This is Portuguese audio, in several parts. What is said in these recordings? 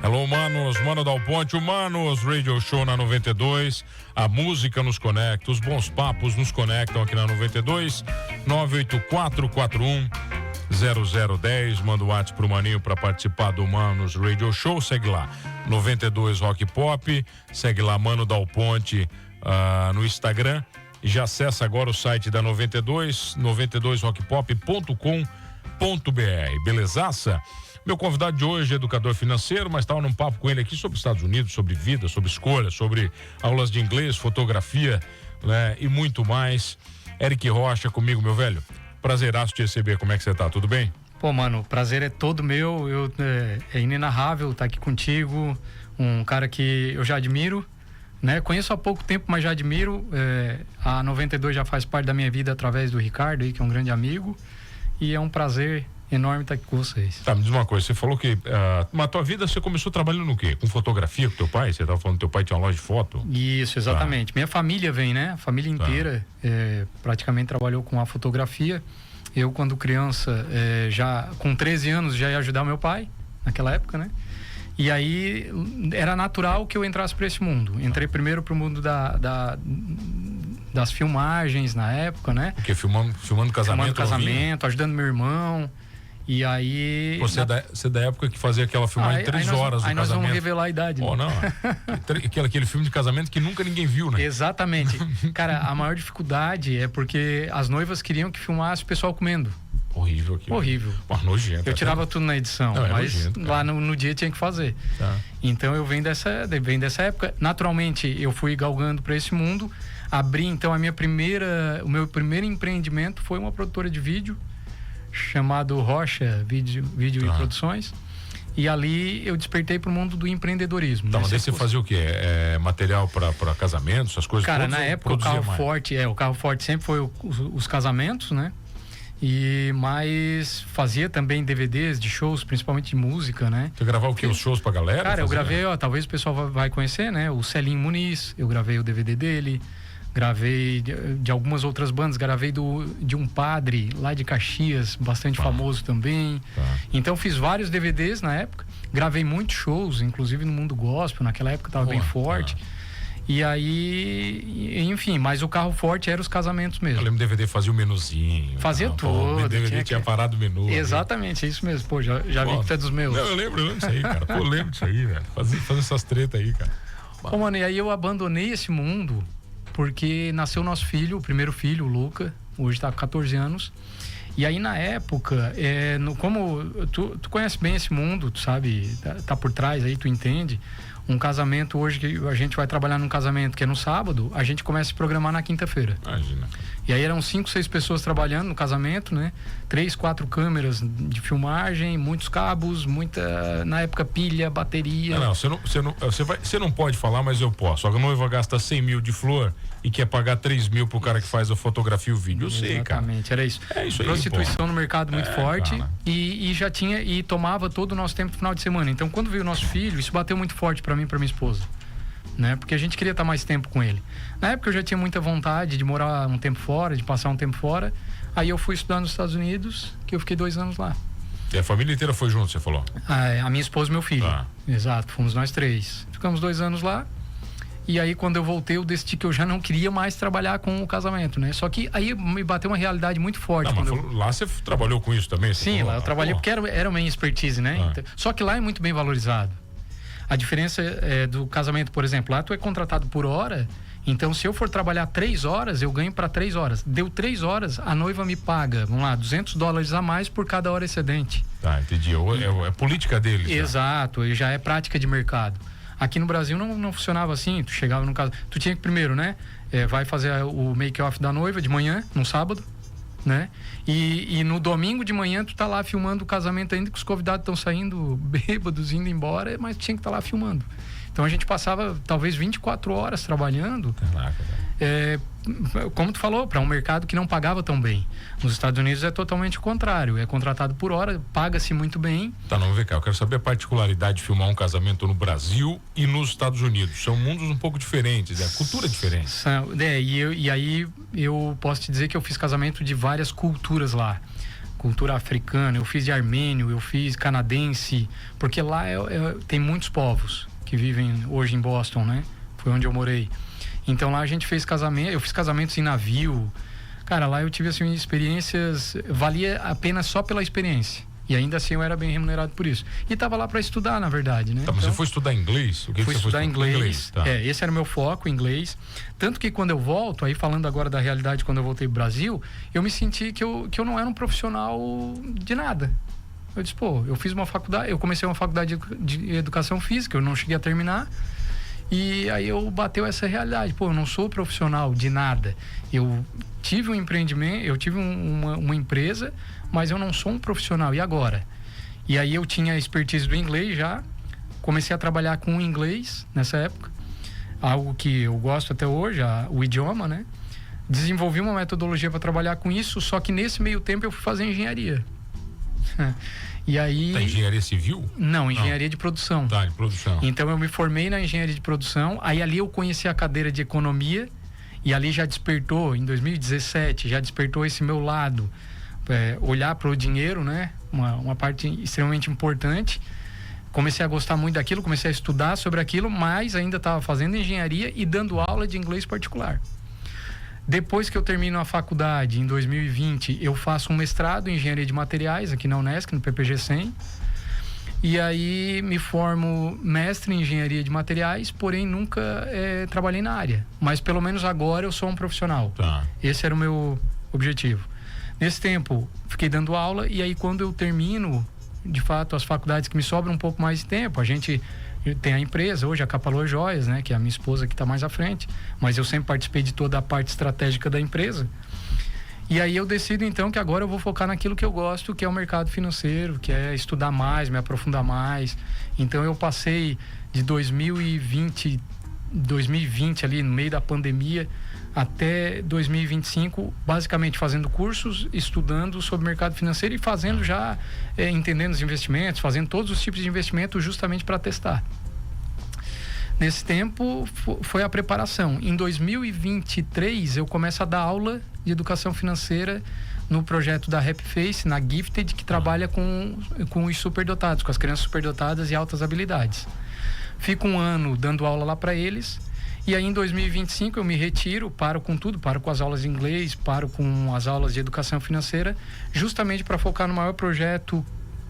Alô, manos, Mano Dal Ponte, Humanos, Radio Show na 92. A música nos conecta, os bons papos nos conectam aqui na 92. 984410010. Manda o WhatsApp pro Maninho para participar do Humanos Radio Show. Segue lá, 92 Rock Pop. Segue lá, Mano Dal Ponte no Instagram. E já acessa agora o site da 92, 92rockpop.com.br. Belezaça? Meu convidado de hoje é educador financeiro, mas estava num papo com ele aqui sobre Estados Unidos, sobre vida, sobre escolha, sobre aulas de inglês, fotografia, né, e muito mais. Eric Rocha comigo, meu velho. Prazeraço te receber. Como é que você tá? Tudo bem? Pô, mano, o prazer é todo meu. É inenarrável estar aqui contigo. Um cara que eu já admiro, né? Conheço há pouco tempo, mas já admiro. A 92 já faz parte da minha vida através do Ricardo, aí, que é um grande amigo. E é um prazer enorme estar aqui com vocês. Tá, me diz uma coisa, você falou que na tua vida você começou trabalhando no quê? Com fotografia com teu pai? Você estava falando que teu pai tinha uma loja de foto? Isso, exatamente. Minha família vem, né? A família inteira praticamente trabalhou com a fotografia. Eu, quando criança, já com 13 anos, já ia ajudar meu pai, naquela época, né? E aí, era natural que eu entrasse para esse mundo. Entrei primeiro para o mundo das filmagens na época, né? Porque filmando casamento? Filmando casamento, ajudando meu irmão. E aí... Você é da época que fazia aquela filmagem em 3 horas do casamento. Aí nós vamos revelar a idade. Oh, não. Aquele filme de casamento que nunca ninguém viu, né? Exatamente. Cara, a maior dificuldade é porque as noivas queriam que filmasse o pessoal comendo. Horrível aquilo. Horrível. Mas nojento. Eu tirava tudo na edição, não, mas nojento, lá no dia tinha que fazer. Tá. Então eu venho dessa época. Naturalmente, eu fui galgando para esse mundo. Abri, então, o meu primeiro empreendimento foi uma produtora de vídeo chamado Rocha Vídeo e Produções. E ali eu despertei para o mundo do empreendedorismo. Tá, mas aí você fazia o quê? Material para casamentos, essas coisas? Cara, na época o carro forte sempre foi os casamentos, né? Mas fazia também DVDs de shows, principalmente de música, né? Você gravava o quê? Os shows pra galera? Cara, eu gravei, talvez o pessoal vai conhecer, né? O Celinho Muniz, eu gravei o DVD dele. Gravei de algumas outras bandas, gravei de um padre lá de Caxias, bastante famoso também. Então fiz vários DVDs na época, gravei muitos shows, inclusive no mundo gospel, naquela época estava bem forte. E aí, enfim, mas o carro forte era os casamentos mesmo. Eu lembro que o DVD fazia o menuzinho. Fazia tudo. O DVD tinha parado o menu. Exatamente, é isso mesmo. Pô, já vi que tu é dos meus. Não, eu lembro disso aí, cara. Pô, eu lembro disso aí, velho. Fazer essas tretas aí, cara. Pô, mano, e aí eu abandonei esse mundo porque nasceu nosso filho, o primeiro filho, o Luca, hoje tá com 14 anos. E aí, na época, como tu conhece bem esse mundo, tu sabe, tá por trás aí, tu entende. Um casamento hoje, que a gente vai trabalhar num casamento que é no sábado, a gente começa a se programar na quinta-feira. Imagina. E aí eram 5, 6 pessoas trabalhando no casamento, né? 3, 4 câmeras de filmagem, muitos cabos, na época, pilha, bateria. Você não pode falar, mas eu posso. A noiva gasta 100 mil de flor e quer pagar 3 mil pro cara que faz a fotografia e o vídeo. Eu sei, cara. Exatamente, era isso. É isso aí, prostituição no mercado muito forte e já tinha, e tomava todo o nosso tempo no final de semana. Então, quando veio o nosso filho, isso bateu muito forte pra mim e pra minha esposa, né? Porque a gente queria estar mais tempo com ele. Na época eu já tinha muita vontade de morar um tempo fora, de passar um tempo fora. Aí eu fui estudar nos Estados Unidos, que eu fiquei 2 anos lá. E a família inteira foi junto, você falou? A minha esposa e meu filho. Exato, fomos nós 3. Ficamos 2 anos lá. E aí quando eu voltei, eu decidi que eu já não queria mais trabalhar com o casamento, né? Só que aí me bateu uma realidade muito forte. Lá você trabalhou com isso também? Sim, lá eu trabalhei porque era uma expertise, né? Então, só que lá é muito bem valorizado. A diferença do casamento, por exemplo, lá tu é contratado por hora, então se eu for trabalhar 3 horas, eu ganho para 3 horas. Deu 3 horas, a noiva me paga, vamos lá, $200 a mais por cada hora excedente. Tá, entendi. É política deles. Exato, já é prática de mercado. Aqui no Brasil não funcionava assim, tu chegava no caso, tu tinha que primeiro, né, vai fazer o make-off da noiva de manhã, no sábado, né? E no domingo de manhã tu tá lá filmando o casamento ainda que os convidados estão saindo bêbados, indo embora, mas tinha que estar lá filmando. Então a gente passava talvez 24 horas trabalhando. Como tu falou, para um mercado que não pagava tão bem. Nos Estados Unidos é totalmente o contrário, é contratado por hora, paga-se muito bem. Tá, não, vem cá, eu quero saber a particularidade de filmar um casamento no Brasil e nos Estados Unidos. São mundos um pouco diferentes, a cultura é diferente. E aí eu posso te dizer que eu fiz casamento de várias culturas lá. cultura africana, eu fiz de armênio, eu fiz canadense, porque lá tem muitos povos que vivem hoje em Boston, né? Foi onde eu morei. Então lá a gente fez casamento, eu fiz casamentos em navio. Cara, lá eu tive assim experiências, valia apenas só pela experiência. E ainda assim eu era bem remunerado por isso. E estava lá para estudar, na verdade, né? Tá, mas então, você foi estudar inglês? Fui estudar inglês. Tá. Esse era o meu foco, inglês. Tanto que quando eu volto, aí falando agora da realidade, quando eu voltei pro Brasil, eu me senti que eu não era um profissional de nada. Eu disse, pô, eu fiz uma faculdade, eu comecei uma faculdade de educação física, eu não cheguei a terminar. E aí bateu essa realidade, pô, eu não sou profissional de nada. Eu tive um empreendimento, eu tive uma empresa, mas eu não sou um profissional. E agora? E aí eu tinha a expertise do inglês já, comecei a trabalhar com o inglês nessa época, algo que eu gosto até hoje, o idioma, né? Desenvolvi uma metodologia para trabalhar com isso, só que nesse meio tempo eu fui fazer engenharia. E aí... Tá, engenharia civil? Não, engenharia de produção. Tá, de produção. Então eu me formei na engenharia de produção, aí ali eu conheci a cadeira de economia, e ali já despertou, em 2017, já despertou esse meu lado, olhar para o dinheiro, né? Uma parte extremamente importante. Comecei a gostar muito daquilo, comecei a estudar sobre aquilo, mas ainda estava fazendo engenharia e dando aula de inglês particular. Depois que eu termino a faculdade, em 2020, eu faço um mestrado em engenharia de materiais aqui na Unesc, no PPG 100. E aí me formo mestre em engenharia de materiais, porém nunca trabalhei na área. Mas pelo menos agora eu sou um profissional. Tá. Esse era o meu objetivo. Nesse tempo, fiquei dando aula e aí quando eu termino, de fato, as faculdades que me sobram um pouco mais de tempo, a gente tem a empresa hoje, a Capalor Joias, né, que é a minha esposa que está mais à frente, mas eu sempre participei de toda a parte estratégica da empresa. E aí eu decido então que agora eu vou focar naquilo que eu gosto, que é o mercado financeiro, que é estudar mais, me aprofundar mais. Então eu passei de 2020 ali no meio da pandemia até 2025, basicamente fazendo cursos, estudando sobre mercado financeiro e fazendo já, entendendo os investimentos, fazendo todos os tipos de investimento justamente para testar. Nesse tempo foi a preparação. Em 2023 eu começo a dar aula de educação financeira no projeto da Happy Face, na Gifted, que trabalha com os superdotados, com as crianças superdotadas e altas habilidades. Fico um ano dando aula lá para eles. E aí em 2025 eu me retiro, paro com tudo, paro com as aulas de inglês, paro com as aulas de educação financeira, justamente para focar no maior projeto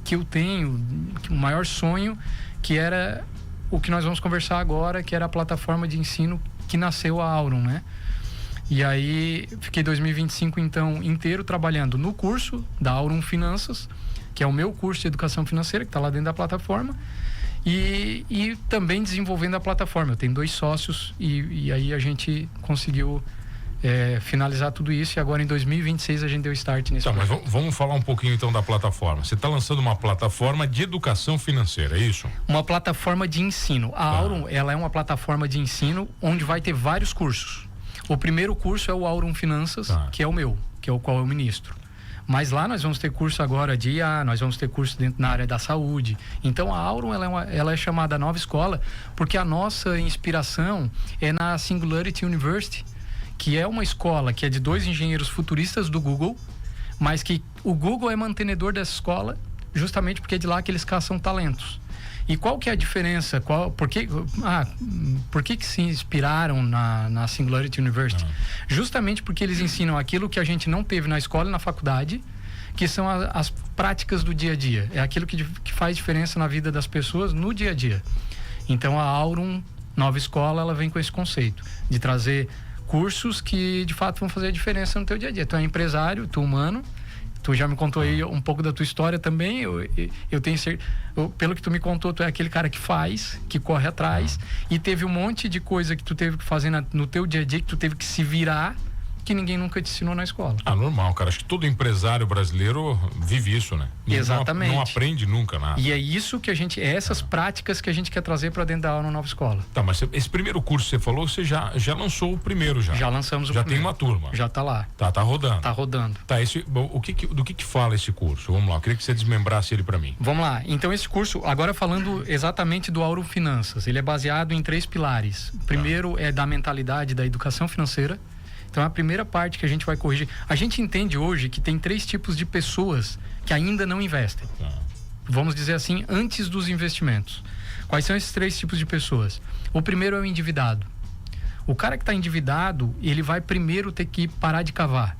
que eu tenho, o maior sonho, que era o que nós vamos conversar agora, que era a plataforma de ensino que nasceu a Aurum, né? E aí fiquei 2025 então inteiro trabalhando no curso da Aurum Finanças, que é o meu curso de educação financeira, que está lá dentro da plataforma. E também desenvolvendo a plataforma. Eu tenho 2 sócios e aí a gente conseguiu finalizar tudo isso e agora em 2026 a gente deu start nesse projeto. Mas vamos falar um pouquinho então da plataforma. Você está lançando uma plataforma de educação financeira, é isso? Uma plataforma de ensino. A Aurum, ela é uma plataforma de ensino onde vai ter vários cursos. O primeiro curso é o Aurum Finanças, que é o meu, que é o qual eu ministro. Mas lá nós vamos ter curso agora de IA, nós vamos ter curso dentro na área da saúde. Então a Aurum ela é chamada Nova Escola porque a nossa inspiração é na Singularity University, que é uma escola que é de 2 engenheiros futuristas do Google, mas que o Google é mantenedor dessa escola justamente porque é de lá que eles caçam talentos. E qual que é a diferença? Por que se inspiraram na Singularity University? Justamente porque eles ensinam aquilo que a gente não teve na escola e na faculdade, que são as práticas do dia a dia. É aquilo que faz diferença na vida das pessoas no dia a dia. Então a Aurum Nova Escola, ela vem com esse conceito de trazer cursos que de fato vão fazer a diferença no teu dia a dia. Tu é empresário, tu é humano. Tu já me contou aí um pouco da tua história também. Eu tenho certeza, pelo que tu me contou, tu é aquele cara que faz, que corre atrás, e teve um monte de coisa que tu teve que fazer no teu dia a dia, que tu teve que se virar, que ninguém nunca te ensinou na escola. Normal, cara. Acho que todo empresário brasileiro vive isso, né? Exatamente. Não aprende nunca nada. E é isso que essas práticas que a gente quer trazer para dentro da aula Nova Escola. Tá, mas esse primeiro curso que você falou, você já lançou o primeiro já? Já lançamos o primeiro. Já tem uma turma? Já tá lá. Tá rodando? Tá rodando. Tá, do que fala esse curso? Vamos lá, eu queria que você desmembrasse ele para mim. Vamos lá. Então esse curso, agora falando exatamente do Aurum Finanças, ele é baseado em 3 pilares. O primeiro é da mentalidade da educação financeira. Então, a primeira parte que a gente vai corrigir... A gente entende hoje que tem 3 tipos de pessoas que ainda não investem. Vamos dizer assim, antes dos investimentos. Quais são esses 3 tipos de pessoas? O primeiro é o endividado. O cara que está endividado, ele vai primeiro ter que parar de cavar.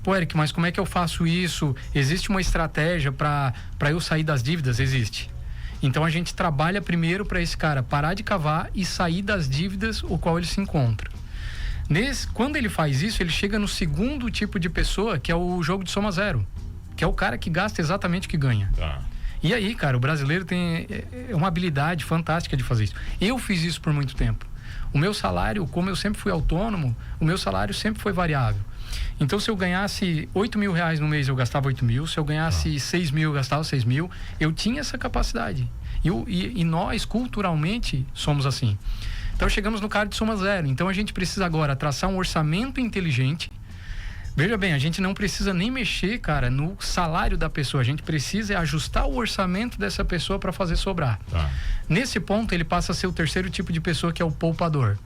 Pô, Eric, mas como é que eu faço isso? Existe uma estratégia para eu sair das dívidas? Existe. Então, a gente trabalha primeiro para esse cara parar de cavar e sair das dívidas o qual ele se encontra. Quando ele faz isso, ele chega no segundo tipo de pessoa, que é o jogo de soma zero, que é o cara que gasta exatamente o que ganha. E aí, cara, o brasileiro tem uma habilidade fantástica de fazer isso. Eu fiz isso por muito tempo. O meu salário, como eu sempre fui autônomo, o meu salário sempre foi variável. Então, se eu ganhasse 8 mil reais no mês, eu gastava 8 mil. Se eu ganhasse 6 mil, eu gastava 6 mil. Eu tinha essa capacidade. E nós, culturalmente, somos assim. Então, chegamos no cara de soma zero. Então, a gente precisa agora traçar um orçamento inteligente. Veja bem, a gente não precisa nem mexer, cara, no salário da pessoa. A gente precisa ajustar o orçamento dessa pessoa para fazer sobrar. Nesse ponto, ele passa a ser o terceiro tipo de pessoa, que é o poupador.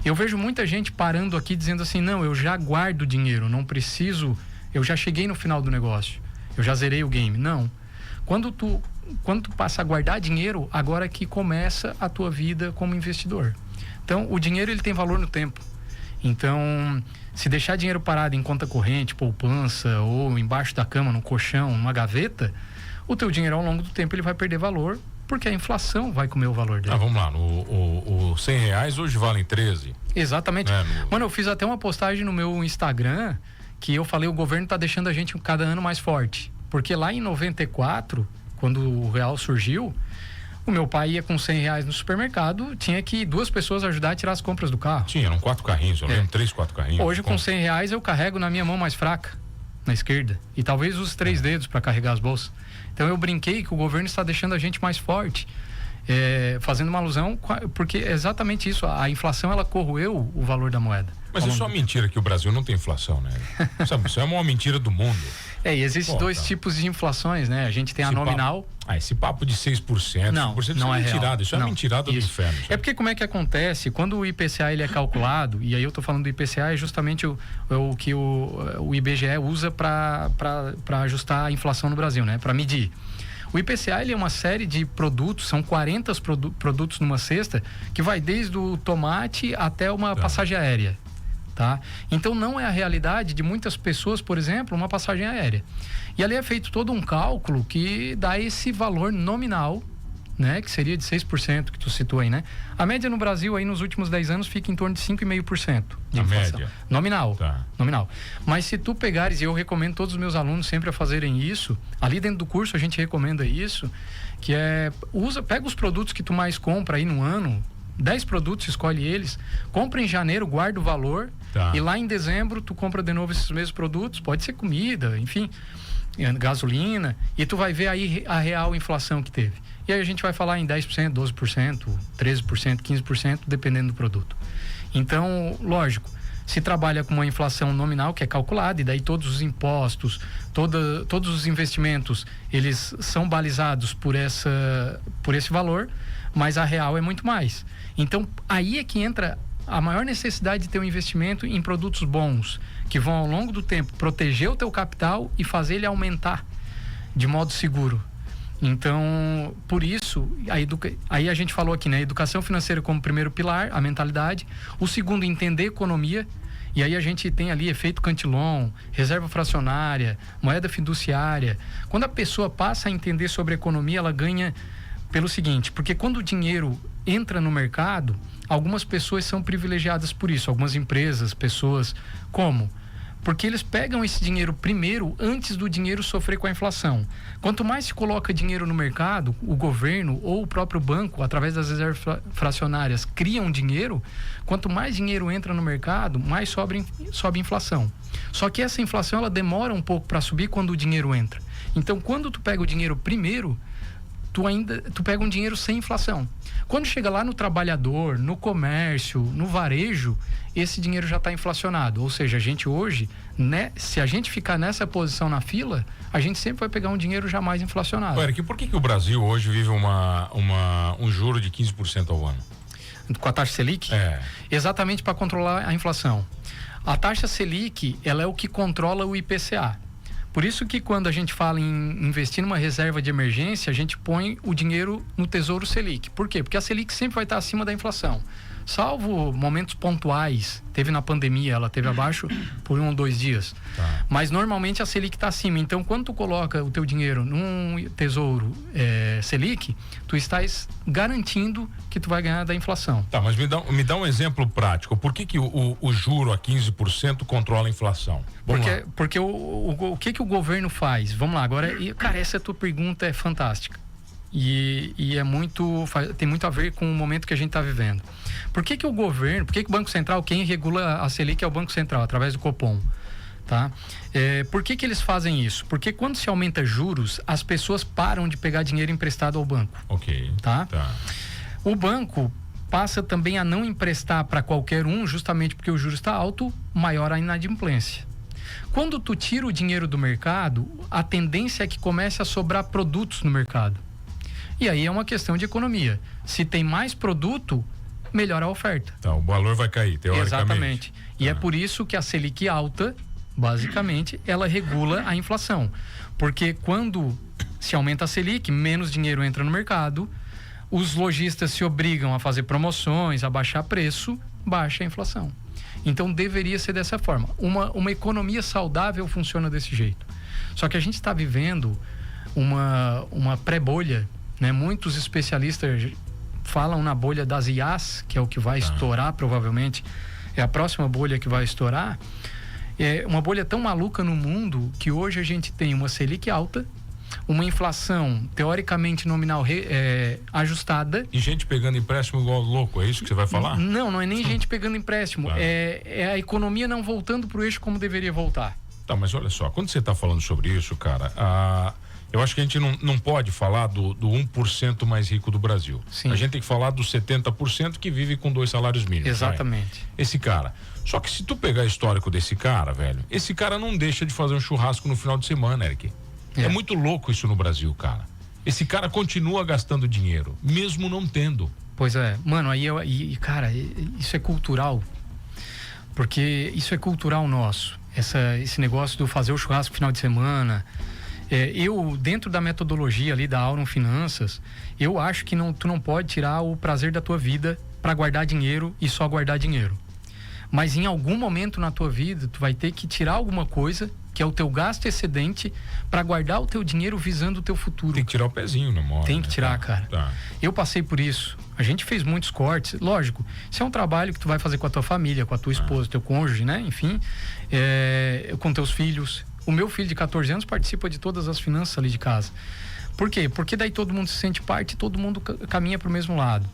Eu vejo muita gente parando aqui dizendo assim, não, eu já guardo dinheiro, não preciso, eu já cheguei no final do negócio, eu já zerei o game. Não. Quando tu passa a guardar dinheiro, agora que começa a tua vida como investidor. Então, o dinheiro, ele tem valor no tempo. Então, se deixar dinheiro parado em conta corrente, poupança, ou embaixo da cama, no colchão, numa gaveta, o teu dinheiro, ao longo do tempo, ele vai perder valor, porque a inflação vai comer o valor dele. Vamos lá, o 100 reais hoje valem 13. Exatamente. Mano, eu fiz até uma postagem no meu Instagram, que eu falei, o governo tá deixando a gente cada ano mais forte. Porque lá em 94, quando o real surgiu, o meu pai ia com 100 reais no supermercado, tinha que 2 pessoas ajudar a tirar as compras do carro. Sim, eram 4 carrinhos, eu lembro, 3, 4 carrinhos. Hoje, com 100 reais, eu carrego na minha mão mais fraca, na esquerda. E talvez use 3 dedos para carregar as bolsas. Então, eu brinquei que o governo está deixando a gente mais forte. Fazendo uma alusão, porque é exatamente isso, a inflação, ela corroeu o valor da moeda. Mas isso é uma mentira, que o Brasil não tem inflação, né? Sabe, isso é uma mentira do mundo. E existem 2 tipos de inflações, né? A gente tem a nominal... Esse papo de 6%, não, 5%, não é mentirada, real. Isso é mentirada do inferno. É porque como é que acontece, quando o IPCA ele é calculado, e aí eu tô falando do IPCA, é justamente o que o IBGE usa para ajustar a inflação no Brasil, né? Para medir. O IPCA, ele é uma série de produtos, são 40 produtos numa cesta, que vai desde o tomate até uma passagem aérea, tá? Então, não é a realidade de muitas pessoas, por exemplo, uma passagem aérea. E ali é feito todo um cálculo que dá esse valor nominal, né? Que seria de 6%, que tu citou aí, né? A média no Brasil, aí, nos últimos 10 anos, fica em torno de 5,5% de inflação. Média? Nominal. Nominal. Mas se tu pegares, e eu recomendo todos os meus alunos sempre a fazerem isso, ali dentro do curso a gente recomenda isso, que pega os produtos que tu mais compra aí no ano, 10 produtos, escolhe eles, compra em janeiro, guarda o valor, e lá em dezembro tu compra de novo esses mesmos produtos, pode ser comida, enfim, gasolina, e tu vai ver aí a real inflação que teve. E aí a gente vai falar em 10%, 12%, 13%, 15%, dependendo do produto. Então, lógico, se trabalha com uma inflação nominal que é calculada, e daí todos os impostos, todos os investimentos, eles são balizados por esse valor, mas a real é muito mais. Então, aí é que entra a maior necessidade de ter um investimento em produtos bons, que vão ao longo do tempo proteger o teu capital e fazer ele aumentar de modo seguro. Então, por isso, aí a gente falou aqui, né? Educação financeira como primeiro pilar, a mentalidade. O segundo, entender economia. E aí a gente tem ali efeito Cantillon, reserva fracionária, moeda fiduciária. Quando a pessoa passa a entender sobre economia, ela ganha pelo seguinte, porque quando o dinheiro entra no mercado, algumas pessoas são privilegiadas por isso, algumas empresas, pessoas, como? Porque eles pegam esse dinheiro primeiro, antes do dinheiro sofrer com a inflação. Quanto mais se coloca dinheiro no mercado, o governo ou o próprio banco, através das reservas fracionárias, criam dinheiro, quanto mais dinheiro entra no mercado, mais sobe a inflação. Só que essa inflação, ela demora um pouco para subir quando o dinheiro entra. Então, quando tu pega o dinheiro primeiro, tu pega um dinheiro sem inflação. Quando chega lá no trabalhador, no comércio, no varejo, esse dinheiro já está inflacionado. Ou seja, a gente hoje, né, se a gente ficar nessa posição na fila, a gente sempre vai pegar um dinheiro já mais inflacionado. Eric, por que o Brasil hoje vive um juro de 15% ao ano? com a taxa Selic, exatamente para controlar a inflação. A taxa Selic, ela é o que controla o IPCA. Por isso que quando a gente fala em investir numa reserva de emergência, a gente põe o dinheiro no Tesouro Selic. Por quê? Porque a Selic sempre vai estar acima da inflação. Salvo momentos pontuais, teve na pandemia, ela teve abaixo por 1 ou 2 dias. Mas normalmente a Selic está acima. Então, quando tu coloca o teu dinheiro num Tesouro Selic, tu estás garantindo que tu vai ganhar da inflação. Tá, mas me dá um exemplo prático. Por que o juro a 15% controla a inflação? Porque o que o governo faz? Vamos lá, agora, cara, essa tua pergunta é fantástica. E tem muito a ver com o momento que a gente está vivendo. Por que o governo, por que o Banco Central, quem regula a Selic é o Banco Central, através do Copom, tá? Por que eles fazem isso? Porque quando se aumenta juros, as pessoas param de pegar dinheiro emprestado ao banco. Ok. Tá? O banco passa também a não emprestar para qualquer um, justamente porque o juro está alto, maior a inadimplência. Quando tu tira o dinheiro do mercado, a tendência é que comece a sobrar produtos no mercado. E aí é uma questão de economia. Se tem mais produto, melhor a oferta. Então, o valor vai cair, teoricamente. Exatamente. E é por isso que a Selic alta, basicamente, ela regula a inflação. Porque quando se aumenta a Selic, menos dinheiro entra no mercado, os lojistas se obrigam a fazer promoções, a baixar preço, baixa a inflação. Então deveria ser dessa forma. Uma economia saudável funciona desse jeito. Só que a gente está vivendo uma pré-bolha, né? Muitos especialistas falam na bolha das IAs, que é o que vai estourar provavelmente, é a próxima bolha que vai estourar. É uma bolha tão maluca no mundo que hoje a gente tem uma Selic alta, uma inflação teoricamente nominal ajustada. E gente pegando empréstimo igual louco, é isso que você vai falar? Não é nem gente pegando empréstimo, é a economia não voltando para o eixo como deveria voltar. Tá, mas olha só, quando você está falando sobre isso, cara, eu acho que a gente não pode falar do 1% mais rico do Brasil. Sim. A gente tem que falar dos 70% que vive com 2 salários mínimos. Exatamente. Esse cara. Só que se tu pegar o histórico desse cara, velho, esse cara não deixa de fazer um churrasco no final de semana, Eric. É muito louco isso no Brasil, cara. Esse cara continua gastando dinheiro, mesmo não tendo. Pois é. Mano, cara, isso é cultural. Porque isso é cultural nosso. Esse negócio do fazer o churrasco no final de semana... eu, dentro da metodologia ali da Aurum Finanças, eu acho que tu não pode tirar o prazer da tua vida para guardar dinheiro e só guardar dinheiro. Mas em algum momento na tua vida, tu vai ter que tirar alguma coisa, que é o teu gasto excedente, para guardar o teu dinheiro visando o teu futuro. Tem que tirar o pezinho na moda. Tem que tirar, cara. Tá. Eu passei por isso. A gente fez muitos cortes. Lógico, isso é um trabalho que tu vai fazer com a tua família, com a tua esposa, teu cônjuge, né? Enfim, com teus filhos. O meu filho de 14 anos participa de todas as finanças ali de casa. Por quê? Porque daí todo mundo se sente parte e todo mundo caminha pro mesmo lado.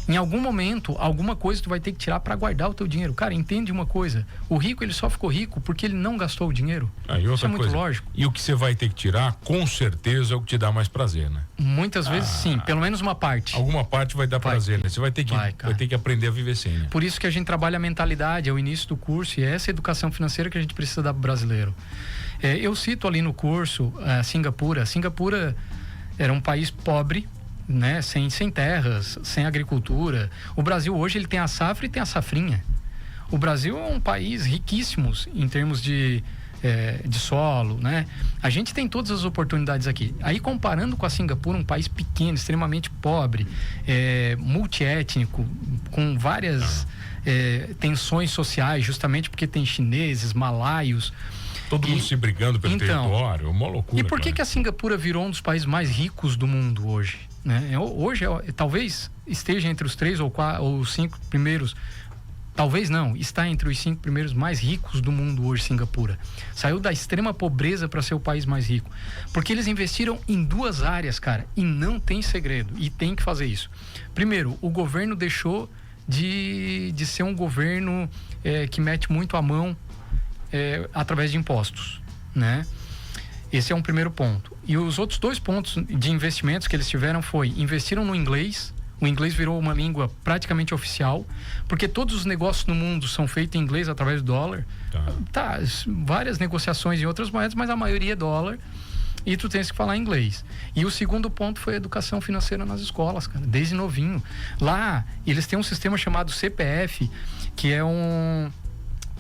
Em algum momento, alguma coisa tu vai ter que tirar para guardar o teu dinheiro. Cara, entende uma coisa. O rico, ele só ficou rico porque ele não gastou o dinheiro. Isso é muito lógico. E o que você vai ter que tirar, com certeza, é o que te dá mais prazer, né? Muitas vezes sim, pelo menos uma parte. Alguma parte vai dar prazer, né? Você vai ter que aprender a viver sem, né? Por isso que a gente trabalha a mentalidade, é o início do curso, e é essa educação financeira que a gente precisa dar pro brasileiro. Eu cito ali no curso Singapura. Singapura era um país pobre, né? Sem terras, sem agricultura. O Brasil hoje ele tem a safra e tem a safrinha. O Brasil é um país riquíssimo em termos de solo, né? A gente tem todas as oportunidades aqui. Aí comparando com a Singapura, um país pequeno, extremamente pobre, multiétnico, com várias tensões sociais, justamente porque tem chineses, malaios. Todo mundo se brigando pelo território, uma loucura. E por que a Singapura virou um dos países mais ricos do mundo hoje? Né? Hoje, talvez esteja entre os 3 ou 5 primeiros, talvez não, está entre os 5 primeiros mais ricos do mundo hoje, Singapura. Saiu da extrema pobreza para ser o país mais rico. Porque eles investiram em 2 áreas, cara, e não tem segredo, e tem que fazer isso. Primeiro, o governo deixou de ser um governo que mete muito a mão através de impostos, né? Esse é um primeiro ponto. E os outros 2 pontos de investimentos que eles tiveram investiram no inglês. O inglês virou uma língua praticamente oficial, porque todos os negócios no mundo são feitos em inglês através do dólar. Várias negociações em outras moedas, mas a maioria é dólar. e tu tens que falar inglês. E o segundo ponto foi a educação financeira nas escolas, cara, desde novinho. Lá, eles têm um sistema chamado CPF, que é um...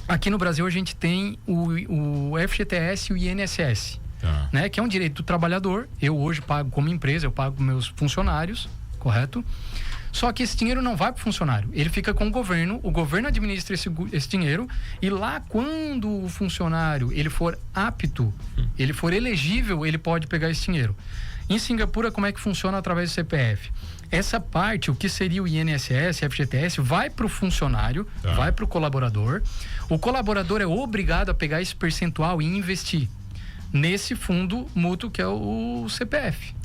Aqui no Brasil a gente tem o FGTS e o INSS, né? Que é um direito do trabalhador. Eu hoje pago como empresa, eu pago meus funcionários, correto? Só que esse dinheiro não vai para o funcionário, ele fica com o governo administra esse dinheiro, e lá quando o funcionário ele for apto, ele for elegível, ele pode pegar esse dinheiro. Em Singapura, como é que funciona através do CPF? Essa parte, o que seria o INSS, FGTS, vai para o funcionário, vai para o colaborador. O colaborador é obrigado a pegar esse percentual e investir nesse fundo mútuo que é o CPF.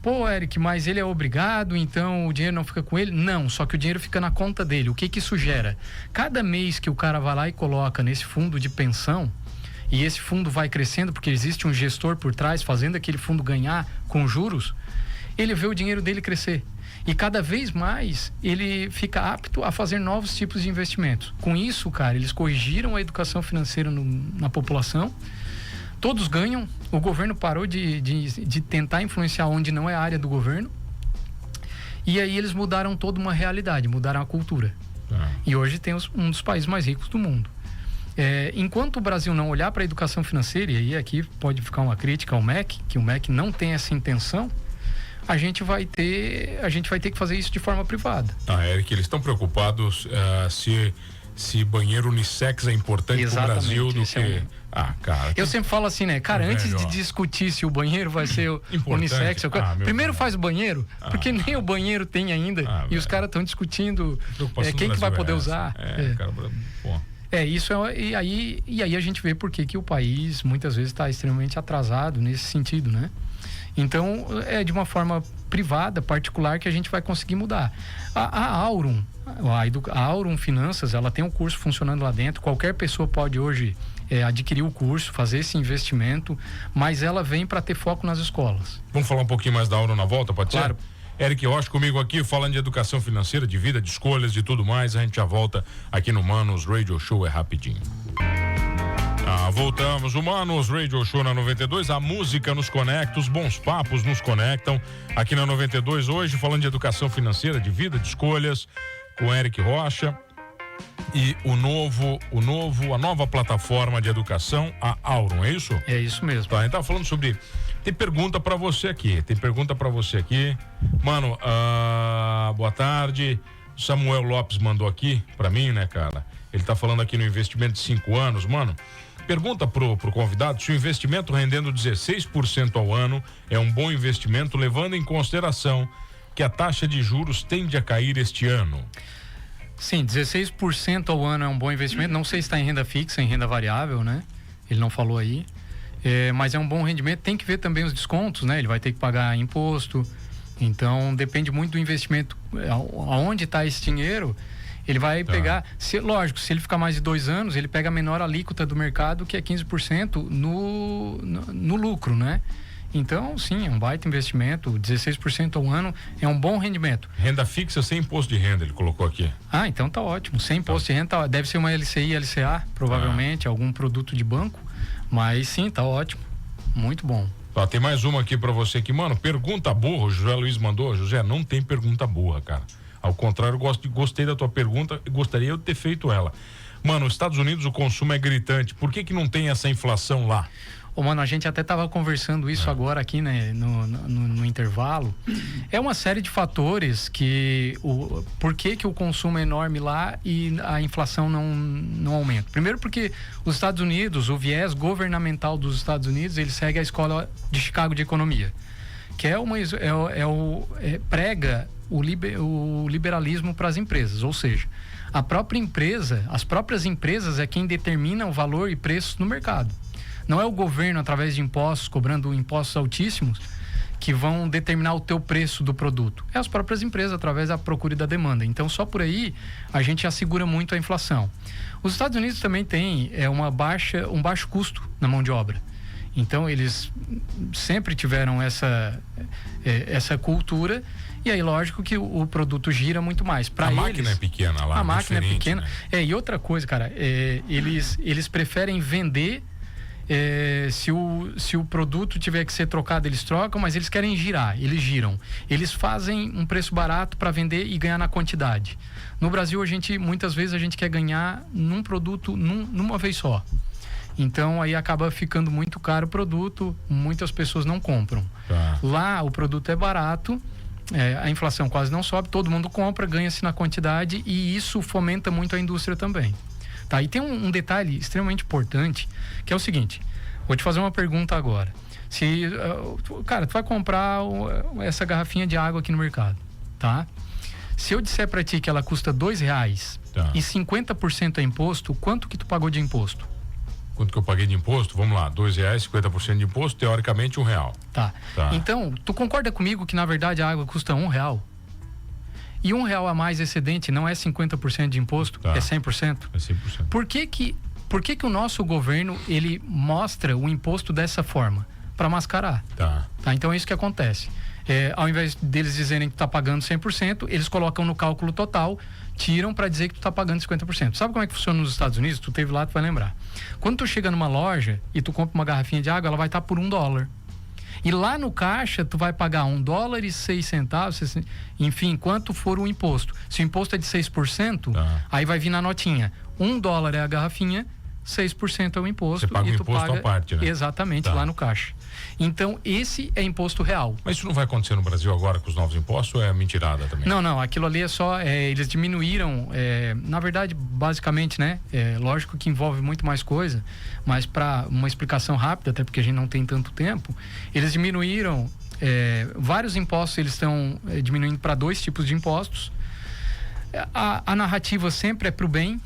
Pô, Eric, mas ele é obrigado, então o dinheiro não fica com ele? Não, só que o dinheiro fica na conta dele. O que isso gera? Cada mês que o cara vai lá e coloca nesse fundo de pensão, e esse fundo vai crescendo porque existe um gestor por trás fazendo aquele fundo ganhar com juros, ele vê o dinheiro dele crescer. E cada vez mais ele fica apto a fazer novos tipos de investimentos. Com isso, cara, eles corrigiram a educação financeira na população. Todos ganham. O governo parou de tentar influenciar onde não é a área do governo. E aí eles mudaram toda uma realidade, mudaram a cultura. E hoje tem um dos países mais ricos do mundo. Enquanto o Brasil não olhar para a educação financeira, e aí aqui pode ficar uma crítica ao MEC, que o MEC não tem essa intenção, a gente vai ter que fazer isso de forma privada. Eric, eles estão preocupados se banheiro unissex é importante para o Brasil do que... cara... Eu sempre falo assim, né? Cara, antes de discutir se o banheiro vai ser unissex... primeiro faz o banheiro, porque nem o banheiro tem ainda. E os caras estão discutindo quem que vai poder usar. Cara, pô... E aí a gente vê por que o país muitas vezes está extremamente atrasado nesse sentido, né? Então, é de uma forma privada, particular, que a gente vai conseguir mudar. A Aurum Finanças, ela tem um curso funcionando lá dentro. Qualquer pessoa pode hoje adquirir o curso, fazer esse investimento, mas ela vem para ter foco nas escolas. Vamos falar um pouquinho mais da Aurum na volta, pode ser? Claro. Eric Rocha comigo aqui, falando de educação financeira, de vida, de escolhas, de tudo mais. A gente já volta aqui no Manos Radio Show, é rapidinho. Voltamos, o Manos Radio Show na 92, a música nos conecta, os bons papos nos conectam aqui na 92 hoje, falando de educação financeira, de vida, de escolhas, com Eric Rocha e a nova plataforma de educação, a Aurum, é isso? É isso mesmo. A gente tá falando sobre, tem pergunta pra você aqui, mano, boa tarde, Samuel Lopes mandou aqui pra mim, né, cara, ele tá falando aqui no investimento de 5 anos, mano. Pergunta pro convidado se o investimento rendendo 16% ao ano é um bom investimento, levando em consideração que a taxa de juros tende a cair este ano. Sim, 16% ao ano é um bom investimento. Não sei se está em renda fixa, em renda variável, né? Ele não falou aí. Mas é um bom rendimento. Tem que ver também os descontos, né? Ele vai ter que pagar imposto. Então, depende muito do investimento. Aonde está esse dinheiro... Ele vai pegar, lógico, se ele ficar mais de 2 anos, ele pega a menor alíquota do mercado, que é 15% no lucro, né? Então, sim, é um baita investimento, 16% ao ano é um bom rendimento. Renda fixa sem imposto de renda, ele colocou aqui. Então tá ótimo, sem imposto de renda, deve ser uma LCI, LCA, provavelmente, algum produto de banco, mas sim, tá ótimo, muito bom. Tem mais uma aqui pra você aqui, mano, pergunta burra, o José Luiz mandou, José, não tem pergunta burra, cara. Ao contrário, gostei da tua pergunta e gostaria de ter feito ela. Mano, nos Estados Unidos o consumo é gritante. Por que não tem essa inflação lá? Mano, a gente até estava conversando isso agora aqui, né, no intervalo. É uma série de fatores por que o consumo é enorme lá e a inflação não aumenta. Primeiro porque os Estados Unidos, o viés governamental dos Estados Unidos, ele segue a escola de Chicago de economia, que prega o liberalismo para as empresas, ou seja, as próprias empresas é quem determina o valor e preços no mercado. Não é o governo, através de impostos, cobrando impostos altíssimos, que vão determinar o teu preço do produto. É as próprias empresas, através da procura e da demanda. Então, só por aí, a gente assegura muito a inflação. Os Estados Unidos também têm um baixo custo na mão de obra. Então, eles sempre tiveram essa cultura. E aí, lógico que o produto gira muito mais. A máquina é pequena lá. A máquina é pequena. Né? E outra coisa, cara, eles preferem vender se o produto tiver que ser trocado, eles trocam, mas eles querem girar, eles giram. Eles fazem um preço barato para vender e ganhar na quantidade. No Brasil, muitas vezes a gente quer ganhar num produto numa vez só. Então aí acaba ficando muito caro o produto, muitas pessoas não compram. Lá o produto é barato, a inflação quase não sobe, todo mundo compra, ganha-se na quantidade e isso fomenta muito a indústria também. Tá, e tem um detalhe extremamente importante, que é o seguinte, vou te fazer uma pergunta agora. Cara, tu vai comprar essa garrafinha de água aqui no mercado, tá? Se eu disser pra ti que ela custa R$2 e 50% é imposto, quanto que tu pagou de imposto? Quanto que eu paguei de imposto? Vamos lá, R$2, 50% de imposto, teoricamente R$1. Tá. Então, tu concorda comigo que na verdade a água custa R$1? E R$1 a mais excedente não é 50% de imposto, é 100%? É 100%. Por que o nosso governo, ele mostra o imposto dessa forma? Para mascarar. Tá? Então é isso que acontece. Ao invés deles dizerem que tu tá pagando 100%, eles colocam no cálculo total, tiram para dizer que tu tá pagando 50%. Sabe como é que funciona nos Estados Unidos? Tu teve lá, tu vai lembrar. Quando tu chega numa loja e tu compra uma garrafinha de água, ela vai estar por $1. E lá no caixa, tu vai pagar $1,06, enfim, quanto for o imposto. Se o imposto é de 6%, aí vai vir na notinha. $1 é a garrafinha, 6% é o imposto. Você paga o imposto à parte, né? Exatamente, lá no caixa. Então, esse é imposto real. Mas isso não vai acontecer no Brasil agora com os novos impostos ou é mentirada também? Não, aquilo ali é só, eles diminuíram, na verdade, basicamente, né? Lógico que envolve muito mais coisa, mas para uma explicação rápida, até porque a gente não tem tanto tempo, eles diminuíram vários impostos, eles estão diminuindo para 2 tipos de impostos. A narrativa sempre é pro bem.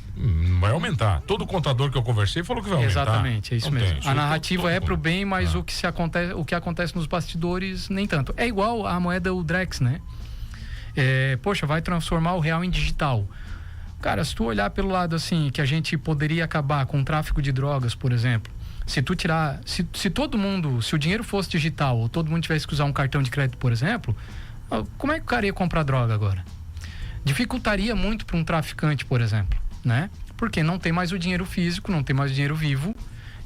Vai aumentar. Todo contador que eu conversei falou que vai aumentar. Exatamente, é isso mesmo. A narrativa é pro bem, mas o que acontece nos bastidores, nem tanto. É igual a moeda o Drex, né? Poxa, vai transformar o real em digital. Cara, se tu olhar pelo lado assim, que a gente poderia acabar com o tráfico de drogas, por exemplo. Se tu tirar... Se todo mundo... Se o dinheiro fosse digital, ou todo mundo tivesse que usar um cartão de crédito, por exemplo, como é que o cara ia comprar droga agora? Dificultaria muito para um traficante, por exemplo, né? Porque não tem mais o dinheiro físico, não tem mais o dinheiro vivo